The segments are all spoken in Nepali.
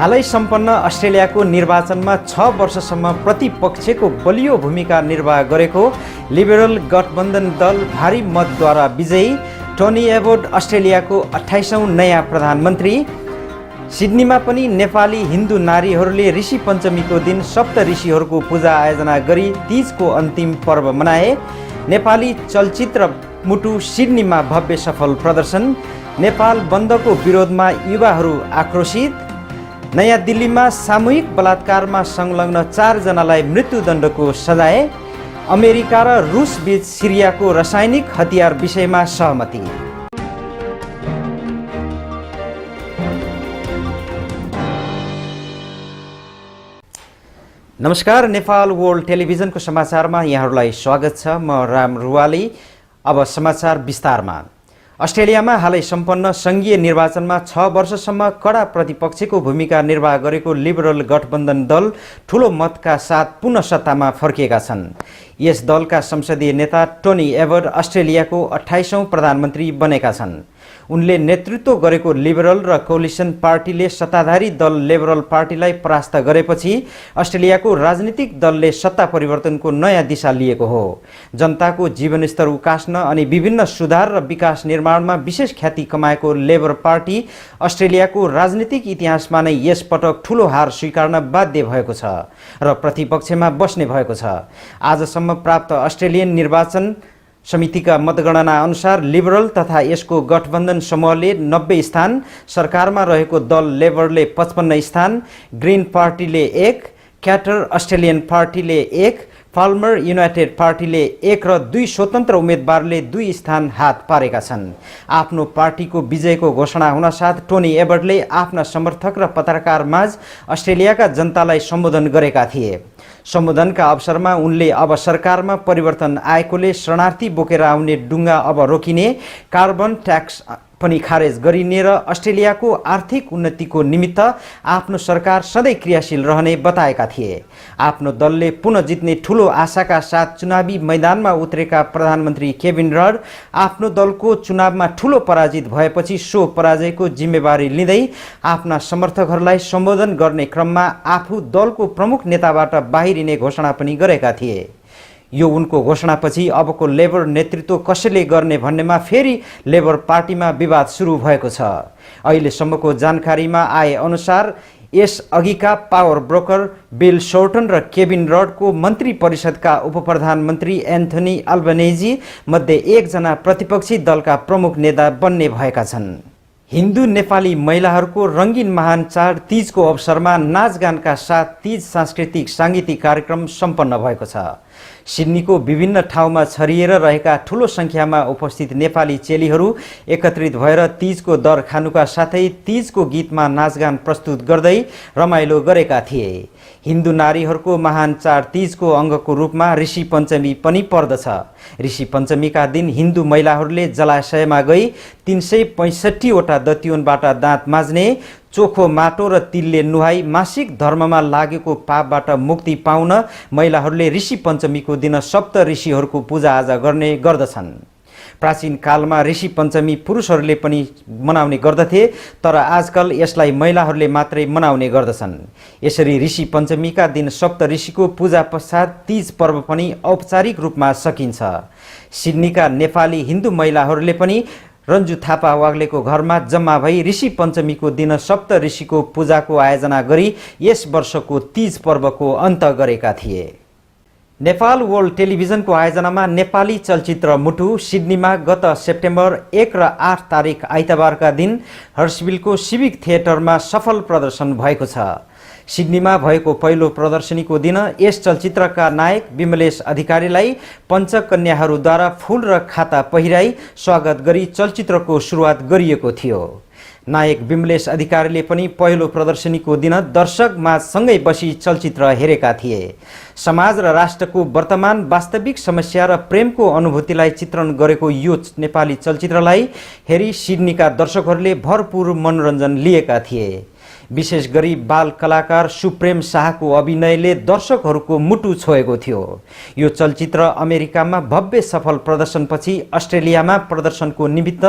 हालै सम्पन्न अस्ट्रेलियाको निर्वाचनमा 6 वर्षसम्म प्रतिपक्षको बलियो भूमिका निर्वाह गरेको लिबरल गठबन्धन दल भारी मतद्वारा विजयी। टोनी एबोट अस्ट्रेलियाको 28औं नयाँ प्रधानमन्त्री। सिडनीमा पनि नेपाली हिन्दू नारीहरूले ऋषि पञ्चमीको दिन सप्त ऋषिहरूको पूजा आयोजना गरी तीजको अन्तिम पर्व मनाए। नेपाली चलचित्र मुटु सिडनीमा भव्य सफल प्रदर्शन। नेपाल बन्दको विरोधमा युवाहरू आक्रोशित। नयाँ दिल्लीमा सामूहिक बलात्कारमा संलग्न 4 जनालाई मृत्युदण्डको सजाय। अमेरिका र रुस बीच सिरियाको रासायनिक हतियार विषयमा सहमति। नमस्कार, नेपाल वर्ल्ड टेलिभिजनको समाचारमा यहाँहरूलाई स्वागत छ। म राम रुवाली। अब समाचार विस्तारमा। अस्ट्रेलियामा हालै सम्पन्न संघीय निर्वाचनमा 6 वर्षसम्म कडा प्रतिपक्षको भूमिका निर्वाह गरेको लिबरल गठबन्धन दल ठूलो मतका साथ पुनः सत्तामा फर्किएका छन्। यस दलका संसदीय नेता टोनी एबोट अस्ट्रेलियाको 28औं प्रधानमन्त्री बनेका छन्। उनले नेतृत्व गरेको लिबरल र कोलिसन पार्टीले सत्ताधारी दल लिबरल पार्टीलाई परास्त गरेपछि अस्ट्रेलियाको राजनीतिक दलले सत्ता परिवर्तनको नयाँ दिशा लिएको हो। जनताको जीवनस्तर उकास्न अनि विभिन्न सुधार र विकास निर्माणमा विशेष ख्याति कमाएको लेबर पार्टी अस्ट्रेलियाको राजनीतिक इतिहासमा नै यस पटक ठूलो हार स्वीकार्न बाध्य भएको छ र प्रतिपक्षमा बस्ने भएको छ। आजसम्म प्राप्त अस्ट्रेलियन निर्वाचन समितिका मतगणना अनुसार लिबरल तथा यसको गठबन्धन समूहले 90 स्थान, सरकारमा रहेको दल लेबरले 55 स्थान, ग्रीन पार्टीले 1, क्याटर अस्ट्रेलियन पार्टीले 1, फाल्मर युनाइटेड पार्टीले 1 र 2 स्वतन्त्र उम्मेदवारले 2 स्थान हात पारेका छन्। आफ्नो पार्टीको विजयको घोषणा हुनसाथ टोनी एबोटले आफ्ना समर्थक र पत्रकारमाझ अस्ट्रेलियाका जनतालाई सम्बोधन गरेका थिए। सम्बोधनका अवसरमा उनले अब सरकारमा परिवर्तन आएकोले शरणार्थी बोकेर आउने डुङ्गा अब रोकिने, कार्बन ट्याक्स पनि खारेज गरिने र अस्ट्रेलियाको आर्थिक उन्नतिको निमित्त आफ्नो सरकार सधैँ क्रियाशील रहने बताएका थिए। आफ्नो दलले पुनः जित्ने ठूलो आशाका साथ चुनावी मैदानमा उत्रेका प्रधानमन्त्री केविन रड आफ्नो दलको चुनावमा ठूलो पराजित भएपछि सो पराजयको जिम्मेवारी लिँदै आफ्ना समर्थकहरूलाई सम्बोधन गर्ने क्रममा आफू दलको प्रमुख नेताबाट बाहिरिने घोषणा पनि गरेका थिए। यो उनको घोषणापछि अबको लेबर नेतृत्व कसैले गर्ने भन्नेमा फेरि लेबर पार्टीमा विवाद सुरु भएको छ। अहिलेसम्मको जानकारीमा आए अनुसार यस अघिका पावर ब्रोकर बिल शोर्टन र केविन रडको मन्त्री परिषदका उपप्रधानमन्त्री एन्थनी अल्बनेजी मध्ये एकजना प्रतिपक्षी दलका प्रमुख नेता बन्ने भएका छन्। हिन्दू नेपाली महिलाहरूको रङ्गीन महान चाड तीजको अवसरमा नाचगानका साथ तीज सांस्कृतिक साङ्गीतिक कार्यक्रम सम्पन्न भएको छ। सिडनीको विभिन्न ठाउँमा छरिएर रहेका ठूलो संख्यामा उपस्थित नेपाली चेलीहरू एकत्रित भएर तीजको दर खानुका साथै तीजको गीतमा नाचगान प्रस्तुत गर्दै रमाइलो गरेका थिए। हिन्दू नारीहरूको महान चाड तीजको अङ्गको रूपमा ऋषि पञ्चमी पनि पर्दछ। ऋषि पञ्चमीका दिन हिन्दू महिलाहरूले जलाशयमा गई 365 वटा दत्युनबाट दाँत माझ्ने, चोखो माटो र तिलले नुहाई मासिक धर्ममा लागेको पापबाट मुक्ति पाउन महिलाहरूले ऋषि पञ्चमीको दिन सप्त ऋषिहरूको पूजाआजा गर्ने गर्दछन्। प्राचीन कालमा ऋषि पञ्चमी पुरुषहरूले पनि मनाउने गर्दथे, तर आजकल यसलाई महिलाहरूले मात्रै मनाउने गर्दछन्। यसरी ऋषि पञ्चमीका दिन सप्त ऋषिको पूजा पश्चात तीज पर्व पनि औपचारिक रूपमा सकिन्छ। सिडनीका नेपाली हिन्दू महिलाहरूले पनि रन्जु थापा वाग्लेको घरमा जम्मा भई ऋषि पञ्चमीको दिन सप्त ऋषिको पूजाको आयोजना गरी यस वर्षको तीज पर्वको अन्त गरेका थिए। नेपाल वर्ल्ड टेलिभिजनको आयोजनामा नेपाली चलचित्र मुटु सिडनीमा गत सेप्टेम्बर 1 र 8 तारिक आइतबारका दिन हर्सभिलको सिभिक थिएटरमा सफल प्रदर्शन भएको छ। सिडनीमा भएको पहिलो प्रदर्शनीको दिन यस चलचित्रका नायक विमलेश अधिकारीलाई पञ्चकन्याहरूद्वारा फूल र खाता पहिराई स्वागत गरी चलचित्रको सुरुवात गरिएको थियो। नायक विमलेश अधिकारीले पनि पहिलो प्रदर्शनीको दिन दर्शकमाझ सँगै बसी चलचित्र हेरेका थिए। समाज र राष्ट्रको वर्तमान वास्तविक समस्या र प्रेमको अनुभूतिलाई चित्रण गरेको यो नेपाली चलचित्रलाई हेरी सिडनीका दर्शकहरूले भरपूर मनोरञ्जन लिएका थिए। विशेष गरी बाल कलाकार सुप्रेम शाहको अभिनयले दर्शकहरूको मुटु छोएको थियो। यो चलचित्र अमेरिकामा भव्य सफल प्रदर्शनपछि अस्ट्रेलियामा प्रदर्शनको निमित्त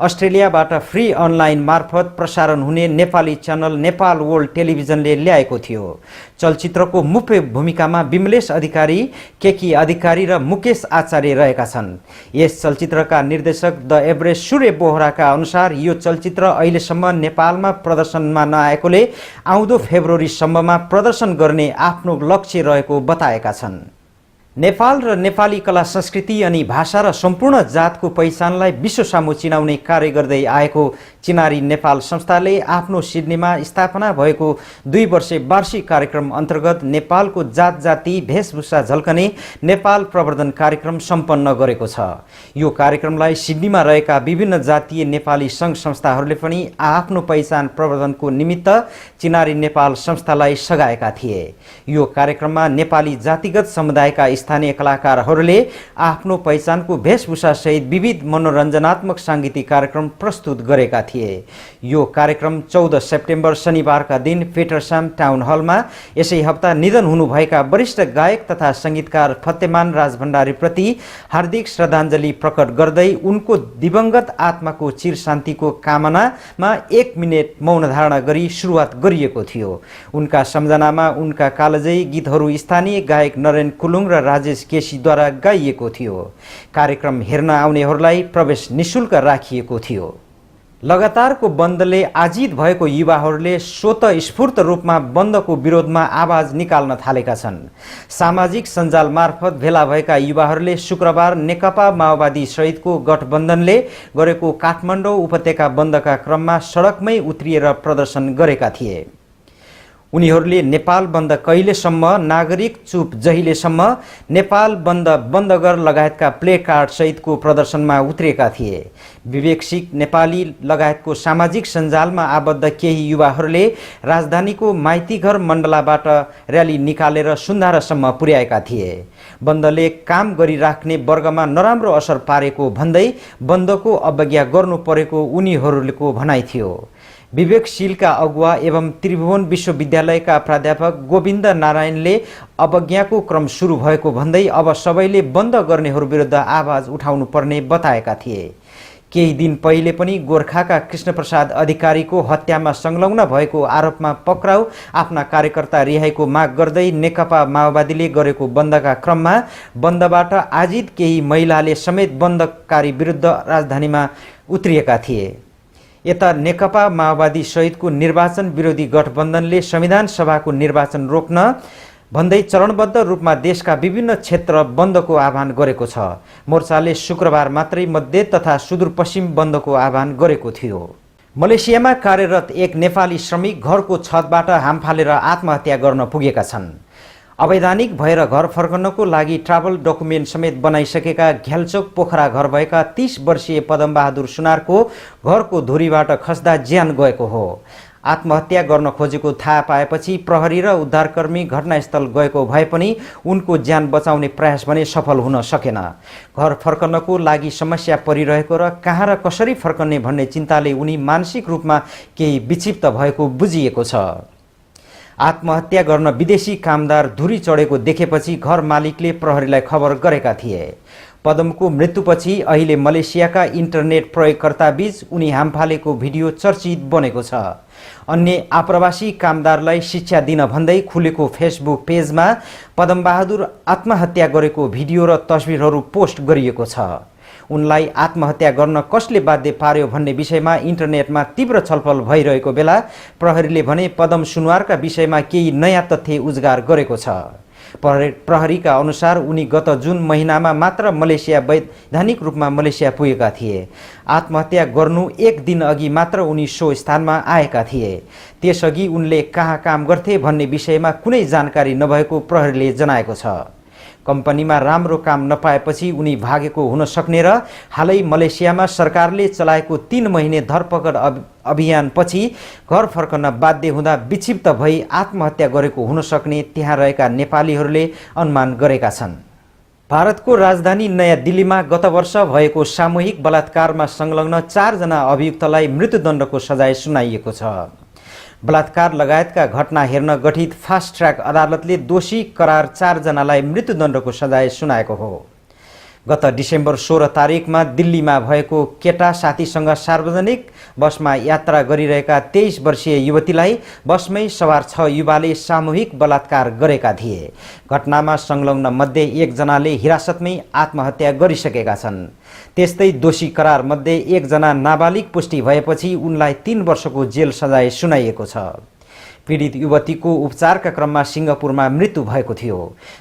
अस्ट्रेलियाबाट फ्री अनलाइन मार्फत प्रसारण हुने नेपाली च्यानल नेपाल वर्ल्ड टेलिभिजनले ल्याएको थियो। चलचित्रको मुख्य भूमिकामा विमलेश अधिकारी, केकी अधिकारी र मुकेश आचार्य रहेका छन्। यस चलचित्रका निर्देशक द एभरेस्ट सूर्य बोहराका अनुसार यो चलचित्र अहिलेसम्म नेपालमा प्रदर्शनमा नआएकोले आउँदो फेब्रुअरीसम्ममा प्रदर्शन गर्ने आफ्नो लक्ष्य रहेको बताएका छन्। नेपाल र नेपाली कला संस्कृति अनि भाषा र सम्पूर्ण जातको पहिचानलाई विश्वसामु चिनाउने कार्य गर्दै आएको चिनारी नेपाल संस्थाले आफ्नो सिडनीमा स्थापना भएको 2 वर्षे वार्षिक कार्यक्रम अन्तर्गत नेपालको जात जाति भेषभूषा झल्कने नेपाल प्रवर्धन कार्यक्रम सम्पन्न गरेको छ। यो कार्यक्रमलाई सिडनीमा रहेका विभिन्न जातीय नेपाली सङ्घ संस्थाहरूले पनि आफ्नो पहिचान प्रवर्धनको निमित्त चिनारी नेपाल संस्थालाई सघाएका थिए। यो कार्यक्रममा नेपाली जातिगत समुदायका स्थानीय कलाकारहरूले आफ्नो पहिचानको वेशभूषा सहित विविध मनोरञ्जनात्मक साङ्गीतिक कार्यक्रम प्रस्तुत गरेका थिए। यो कार्यक्रम 14 सेप्टेम्बर शनिबारका दिन पेटरसाम टाउन हलमा यसै हप्ता निधन हुनुभएका वरिष्ठ गायक तथा संगीतकार फतेमान राज भण्डारी प्रति हार्दिक श्रद्धाञ्जली प्रकट गर्दै उनको दिवंगत आत्माको चिर शान्तिको कामनामा 1 मिनेट मौन धारणा गरी सुरुवात गरिएको थियो। उनका सम्झनामा उनका कालजयी गीतहरू स्थानीय गायक नरेन कुलुङ र राजेश केसीद्वारा गाइएको थियो। कार्यक्रम हेर्न आउनेहरूलाई प्रवेश निशुल्क राखिएको थियो। लगातारको बन्दले आजित भएको युवाहरूले स्वतःस्फूर्त रूपमा बन्दको विरोधमा आवाज निकाल्न थालेका छन्। सामाजिक सञ्जाल मार्फत भेला भएका युवाहरूले शुक्रबार नेकपा माओवादी सहितको गठबन्धनले गरेको काठमाडौँ उपत्यका बन्दका क्रममा सडकमै उत्रिएर प्रदर्शन गरेका थिए। उनीहरूले नेपाल बन्द कहिलेसम्म, नागरिक चुप जहिलेसम्म, नेपाल बन्द बन्द गर लगायतका प्ले कार्ड सहितको प्रदर्शनमा उत्रिएका थिए। विवेकसिक नेपाली लगायतको सामाजिक सञ्जालमा आबद्ध केही युवाहरूले राजधानीको माइतीघर मण्डलाबाट र्याली निकालेर सुन्धारासम्म पुर्याएका थिए। बन्दले काम गरिराख्ने वर्गमा नराम्रो असर पारेको भन्दै बन्दको अवज्ञा गर्नु परेको उनीहरूको भनाइ थियो। विवेकशीलका अगुवा एवं त्रिभुवन विश्वविद्यालयका प्राध्यापक गोविन्द नारायणले अवज्ञाको क्रम सुरु भएको भन्दै अब सबैले बन्द गर्नेहरू विरुद्ध आवाज उठाउनु पर्ने बताएका थिए। केही दिन पहिले पनि गोर्खाका कृष्णप्रसाद अधिकारीको हत्यामा संलग्न भएको आरोपमा पक्राउ आफ्ना कार्यकर्ता रिहाईको माग गर्दै नेकपा माओवादीले गरेको बन्दका क्रममा बन्दबाट आजित केही महिलाले समेत बन्दकारी विरुद्ध राजधानीमा उत्रिएका थिए। यता नेकपा माओवादी सहितको निर्वाचन विरोधी गठबन्धनले संविधान सभाको निर्वाचन रोक्न भन्दै चरणबद्ध रूपमा देशका विभिन्न क्षेत्र बन्दको आह्वान गरेको छ। मोर्चाले शुक्रबार मात्रै मध्य तथा सुदूरपश्चिम बन्दको आह्वान गरेको थियो। मलेसियामा कार्यरत एक नेपाली श्रमिक घरको छतबाट हाम फालेर आत्महत्या गर्न पुगेका छन्। अवैधानिक भएर घर फर्कनको लागि ट्राभल डकुमेन्ट समेत बनाइसकेका घ्यालचोक पोखरा घर भएका 30 वर्षीय पदमबहादुर सुनारको घरको धुरीबाट खस्दा ज्यान गएको हो। आत्महत्या गर्न खोजेको थाहा पाएपछि प्रहरी र उद्धारकर्मी घटनास्थल गएको भए पनि उनको ज्यान बचाउने प्रयास भने सफल हुन सकेन। घर फर्कनको लागि समस्या परिरहेको र कहाँ र कसरी फर्कने भन्ने चिन्ताले उनी मानसिक रूपमा केही विक्षिप्त भएको बुझिएको छ। आत्महत्या गर्न विदेशी कामदार धुरी चढेको देखेपछि घर मालिकले प्रहरीलाई खबर गरेका थिए। पदमको मृत्युपछि अहिले मलेसियाका इन्टरनेट प्रयोगकर्ताबीच उनी हामफालेको भिडियो चर्चित बनेको छ। अन्य आप्रवासी कामदारलाई शिक्षा दिन भन्दै खुलेको फेसबुक पेजमा पदमबहादुर आत्महत्या गरेको भिडियो र तस्बिरहरू पोस्ट गरिएको छ। उनलाई आत्महत्या गर्न कसले बाध्य पार्यो भन्ने विषयमा इन्टरनेटमा तीव्र छलफल भइरहेको बेला प्रहरीले भने पदम सुनवारका विषयमा केही नयाँ तथ्य उजागर गरेको छ। प्रहरीका अनुसार उनी गत जुन महिनामा मात्र मलेसिया वैधानिक रूपमा मलेसिया पुगेका थिए। आत्महत्या गर्नु 1 दिन अघि मात्र उनी सो स्थानमा आएका थिए। त्यसअघि उनले कहाँ काम गर्थे भन्ने विषयमा कुनै जानकारी नभएको प्रहरीले जनाएको छ। कम्पनीमा राम्रो काम नपाएपछि उनी भागेको हुन सक्ने र हालै मलेसियामा सरकारले चलाएको 3 महिने धरपकड अभियानपछि घर फर्कन बाध्य हुँदा विक्षिप्त भई आत्महत्या गरेको हुन सक्ने त्यहाँ रहेका नेपालीहरूले अनुमान गरेका छन्। भारतको राजधानी नयाँ दिल्लीमा गत वर्ष भएको सामूहिक बलात्कारमा संलग्न 4 जना अभियुक्तलाई मृत्युदण्डको सजाय सुनाइएको छ। बलात्कार लगायतका घटना हेर्न गठित फास्ट ट्र्याक अदालतले दोषी करार 4 जनालाई मृत्युदण्डको सजाय सुनाएको हो। गत डिसेम्बर 16 तारिकमा दिल्लीमा भएको केटा साथीसँग सार्वजनिक बसमा यात्रा गरिरहेका 23 वर्षीय युवतीलाई बसमै सवार 6 युवाले सामूहिक बलात्कार गरेका थिए। घटनामा संलग्न मध्ये 1 जनाले हिरासतमै आत्महत्या गरिसकेका छन्। त्यस्तै दोषी करार मध्ये 1 जना नाबालिग पुष्टि भएपछि उनलाई 3 वर्षको जेल सजाय सुनाइएको छ। पीडित युवतीको उपचारका क्रममा सिङ्गापुरमा मृत्यु भएको थियो।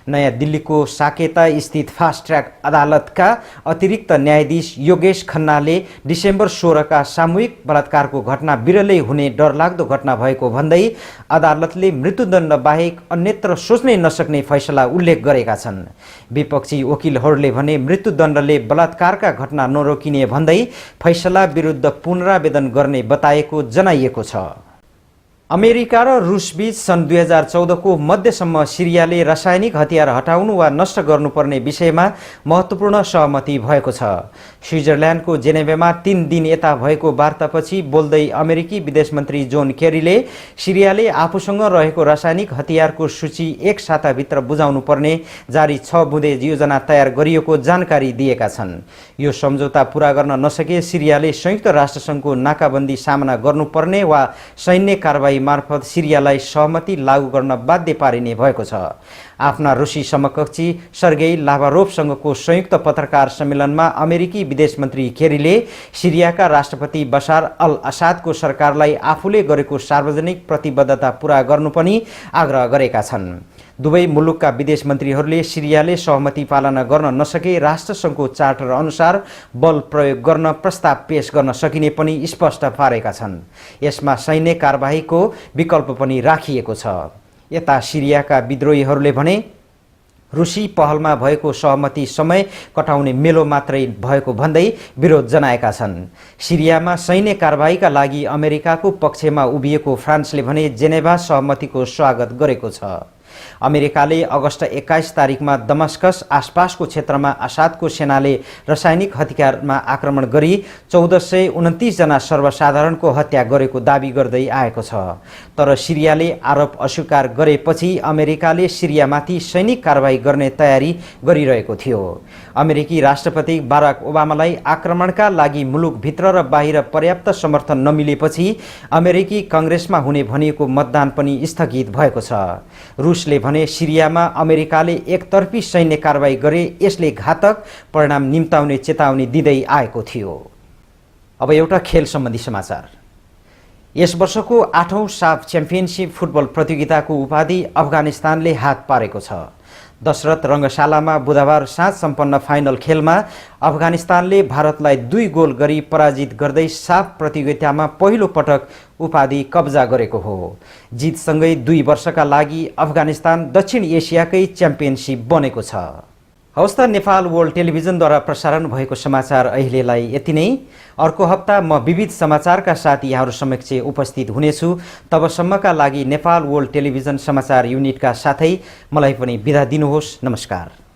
नयाँ दिल्लीको साकेता स्थित फास्ट ट्र्याक अदालतका अतिरिक्त न्यायाधीश योगेश खन्नाले डिसेम्बर 16 का सामूहिक बलात्कारको घटना बिरलै हुने डरलाग्दो घटना भएको भन्दै अदालतले मृत्युदण्ड बाहेक अन्यत्र सोच्नै नसक्ने फैसला उल्लेख गरेका छन्। विपक्षी वकिलहरूले भने मृत्युदण्डले बलात्कारका घटना नरोकिने भन्दै फैसला विरुद्ध पुनरावेदन गर्ने बताएको जनाइएको छ। अमेरिका र रुसबीच सन् 2014 को मध्यसम्म सिरियाले रासायनिक हतियार हटाउनु वा नष्ट गर्नुपर्ने विषयमा महत्त्वपूर्ण सहमति भएको छ। स्विजरल्यान्डको जेनेभामा 3 दिन यता भएको वार्तापछि बोल्दै अमेरिकी विदेश मन्त्री जोन केरीले सिरियाले आफूसँग रहेको रासायनिक हतियारको सूची 1 साताभित्र बुझाउनु पर्ने जारी 6 बुँदे योजना तयार गरिएको जानकारी दिएका छन्। यो सम्झौता पूरा गर्न नसके सिरियाले संयुक्त राष्ट्रसङ्घको नाकाबन्दी सामना गर्नुपर्ने वा सैन्य कारबाही मार्फत सिरियालाई सहमति लागू गर्न बाध्य पारिने भएको छ। आफ्ना रुसी समकक्षी सर्गेई लाभारोभसँगको संयुक्त पत्रकार सम्मेलनमा अमेरिकी विदेश मन्त्री केरीले सिरियाका राष्ट्रपति बशार अल असादको सरकारलाई आफूले गरेको सार्वजनिक प्रतिबद्धता पूरा गर्नु पनि आग्रह गरेका छन्। दुवै मुलुकका विदेश मन्त्रीहरूले सिरियाले सहमति पालना गर्न नसके राष्ट्रसङ्घको चार्टर अनुसार बल प्रयोग गर्न प्रस्ताव पेश गर्न सकिने पनि स्पष्ट पारेका छन्। यसमा सैन्य कारबाहीको विकल्प पनि राखिएको छ। यता सिरियाका विद्रोहीहरूले भने रुसी पहलमा भएको सहमति समय कटाउने मेलो मात्रै भएको भन्दै विरोध जनाएका छन्। सिरियामा सैन्य कारबाहीका लागि अमेरिकाको पक्षमा उभिएको फ्रान्सले भने जेनेभा सहमतिको स्वागत गरेको छ। अमेरिकाले अगस्त 21 तारिकमा दमस्कस आसपासको क्षेत्रमा असादको सेनाले रासायनिक हतियारमा आक्रमण गरी 1429 जना सर्वसाधारणको हत्या गरेको दाबी गर्दै आएको छ। तर सिरियाले आरोप अस्वीकार गरेपछि अमेरिकाले सिरियामाथि सैनिक कारबाही गर्ने तयारी गरिरहेको थियो। अमेरिकी राष्ट्रपति बाराक ओबामालाई आक्रमणका लागि मुलुकभित्र र बाहिर पर्याप्त समर्थन नमिलेपछि अमेरिकी कांग्रेसमा हुने भनिएको मतदान पनि स्थगित भएको छ। रुसले भने सिरियामा अमेरिकाले एकतर्फी सैन्य कारबाही गरे यसले घातक परिणाम निम्ताउने चेतावनी दिँदै आएको थियो। अब एउटा खेल सम्बन्धी समाचार। यस वर्षको 8औं साफ च्याम्पियनशिप फुटबल प्रतियोगिताको उपाधि अफगानिस्तानले हात पारेको छ। दशरथ रङ्गशालामा बुधबार साँझ सम्पन्न फाइनल खेलमा अफगानिस्तानले भारतलाई 2 गोल गरी पराजित गर्दै साफ प्रतियोगितामा पहिलो पटक उपाधि कब्जा गरेको हो। जितसँगै 2 वर्षका लागि अफगानिस्तान दक्षिण एसियाकै च्याम्पियनशिप बनेको छ। हवस् त, नेपाल वर्ल्ड टेलिभिजनद्वारा प्रसारण भएको समाचार अहिलेलाई यति नै। अर्को हप्ता म विविध समाचारका साथ यहाँहरू समक्ष उपस्थित हुनेछु। तबसम्मका लागि नेपाल वर्ल्ड टेलिभिजन समाचार युनिटका साथै मलाई पनि बिदा दिनुहोस्। नमस्कार।